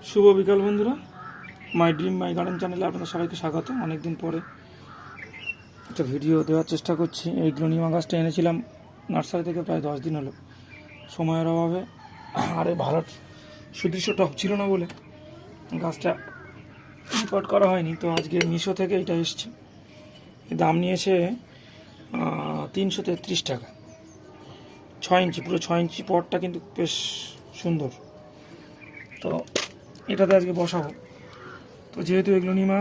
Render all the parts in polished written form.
শুভ বিকাল বন্ধুরা, my dream my garden চ্যানেলে আপনাদের সবাইকে স্বাগত। অনেকদিন পরে একটা ভিডিও দেওয়ার চেষ্টা করছি। এই গ্লোনিমা গাছটা এনেছিলাম নার্সারি থেকে প্রায় 10 দিন হলো। সময়ের অভাবে আরে ভালো সুদৃশ্য টব ছিল না বলে গাছটা রিপোর্ট করা হয়নি। তো আজকে মিশো থেকে এটা এসছে। দাম নিয়েছে 333 টাকা। 6 ইঞ্চি, পুরো 6 ইঞ্চি পটটা কিন্তু বেশ সুন্দর। তো এটাতে আজকে বসাবো। তো যেহেতু এগ্লোনিমা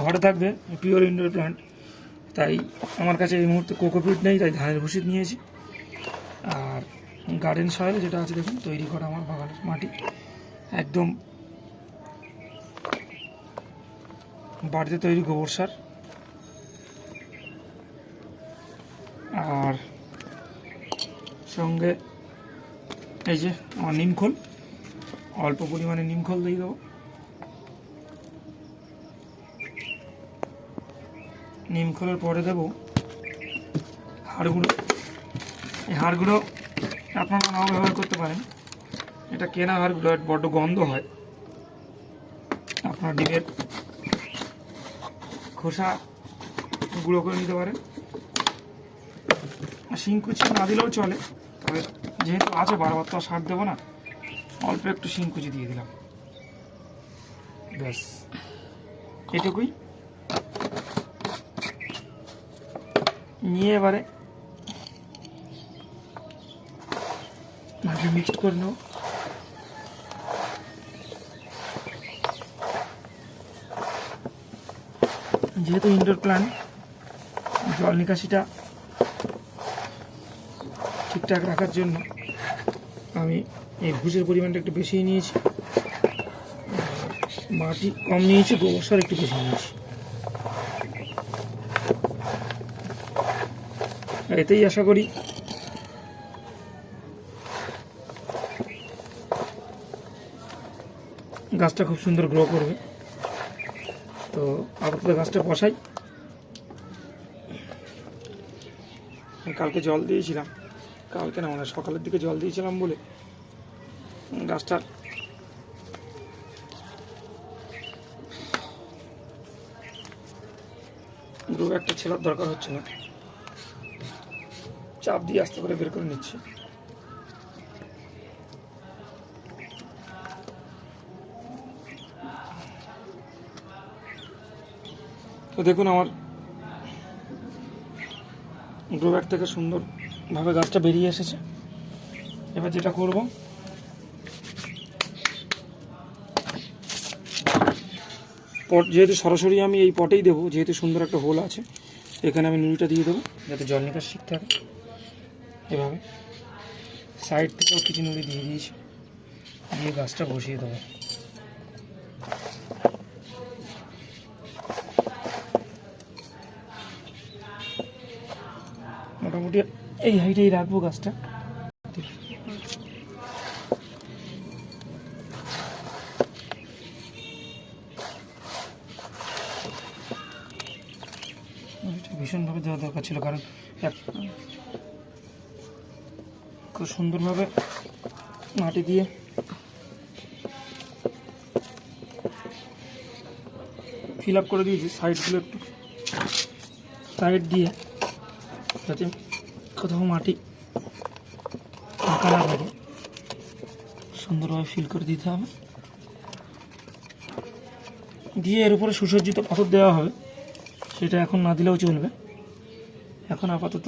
ঘরে থাকবে, পিওর ইনডোর প্ল্যান্ট, তাই আমার কাছে এই মুহূর্তে কোকোপিট নেই, তাই ধানের ভুষি নিয়েছি। আর গার্ডেন সয়েল যেটা আছে দেখুন, তৈরি করা আমার বাগানের মাটি, একদম বাড়িতে তৈরি গোবর সার। আর সঙ্গে এই যে আমার নিমখোল, অল্প পরিমাণে নিমখোল দিয়ে দেবো। নিমখোলের পরে দেবো হাড়গুঁড়ো। এই হাড়গুঁড়ো আপনারা নাও ব্যবহার করতে পারেন। এটা কেনা হাড়গুঁড়ো, বড্ড গন্ধ হয়। আপনার ডিমের খোসা গুঁড়ো করে নিতে পারেন। শিংকুচি না দিলেও চলে, তবে যেহেতু আছে বারবার তো সার দেবো না, অল্প একটু শিংকুচি দিয়ে দিলাম, ব্যাস এটুকুই। নিয়ে এবারে মাটি মিক্সড করে নেব। যেহেতু ইনডোর প্ল্যান্ট, জল নিকাশিটা ঠিকঠাক রাখার জন্য আমি এই ভুষের পরিমাণটা একটু বেশি নিয়েছি, মাটি কম নিয়েছি, গোবর সার একটু বেশি নিয়েছি। এতেই আশা করি গাছটা খুব সুন্দর গ্রো করবে। তো আপাতত গাছটা বসাই। কালকে জল দিয়েছিলাম, কালকে না মানে সকালের দিকে জল দিয়েছিলাম বলে গাছটার গ্রো একটা ছেলার দরকার হচ্ছে না, চাপ দিয়ে আস্তে করে বের করে নিচ্ছি। তো দেখুন আমার গ্রো ব্যাগ থেকে সুন্দরভাবে গাছটা বেরিয়ে এসেছে। এবার যেটা করব, পট যেহেতু সরাসরি আমি এই পটেই দেবো, যেহেতু সুন্দর একটা হোল আছে, এখানে আমি নুড়িটা দিয়ে দেবো যাতে জল নিকাশ ঠিক থাকে। এভাবে সাইড থেকেও কিছু নুড়ি দিয়ে দিয়েছি, দিয়ে গাছটা বসিয়ে দেবো। মোটামুটি এই হাইটেই রাখবো গাছটা। ভীষণভাবে দেওয়া দরকার ছিল, কারণ খুব সুন্দরভাবে মাটি দিয়ে ফিল আপ করে দিয়েছি সাইডগুলো, একটু সাইড দিয়ে যাতে কোথাও মাটি ফাঁকা না থাকে, সুন্দরভাবে ফিল করে দিতে হবে। দিয়ে এর উপরে সুসজ্জিত পাথর দেওয়া হবে, সেটা এখন না দিলেও চলবে। এখন আপাতত